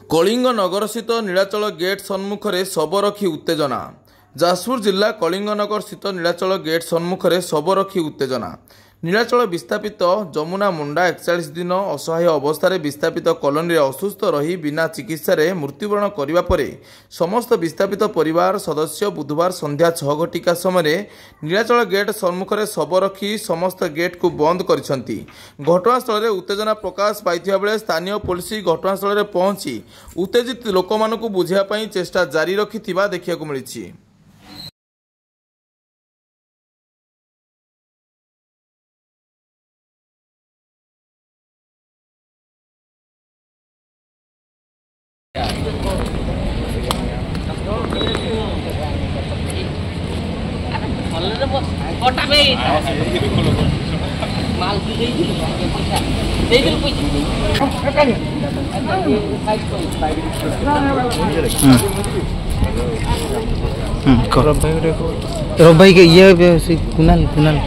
Kalinga नगरस्थित Nilachal gate सम्मुखें शव रखी उत्तेजना। जाजपुर जिला कलिंग नगर स्थित नीलाचल गेट सम्मुखें शव रखी उत्तेजना। नीलाचल विस्थापित जमुना मुंडा 41 दिन असहाय अवस्था विस्थापित कॉलोनी असुस्थ रही बिना चिकित्सा मृत्युवरण करने पर समस्त विस्थापित परिवार सदस्य बुधवार संध्या 6 घटिका समय नीलाचल गेट सम्मुखें शव रखी समस्त गेट को बंद करिसेंती। घटनास्थल में उत्तेजना प्रकाश पाई बेले स्थानीय पुलिस घटनास्थल में पहुंची उत्तेजित लोक मानू बुझाई चेष्टा जारी रखि देखा मिली। भाई के ये कुनाल कुनाल